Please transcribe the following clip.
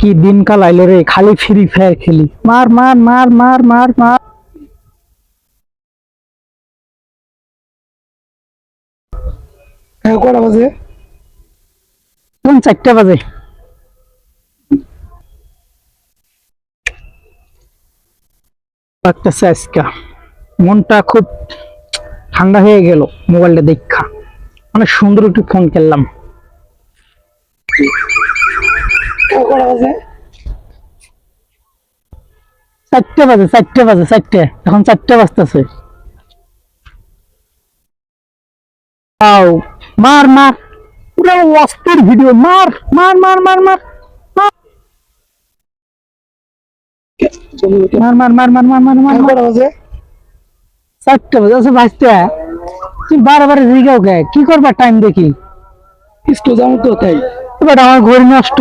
কি দিন কাল আইলো রে, খালি ফ্রি ফায়ার খেলি, মার মার মার মার মার মার। কটা বাজে? কোন 4টা বাজে? লাগতেছে আজকে, মনটা খুব ঠান্ডা হয়ে গেল মোবাইলটা দেখা। অনেক সুন্দর একটু ফোন খেললাম। কটা বাজে? 4টা বাজে, 4টা বাজে, 4টে, এখন 4টা বাজতেছে। আও, মার মার, পুরো অস্থির ভিডিও, মার মার মার মার মার মার মার মার মার মার মার মার মার। কটা বাজে? 4টা বাজে আছে ভাজতে। তুই বারবার জিগাও কে, কি করবা টাইম দেখি? স্কুল যাবো তো তাই। এবার আমার ঘড়ি নষ্ট।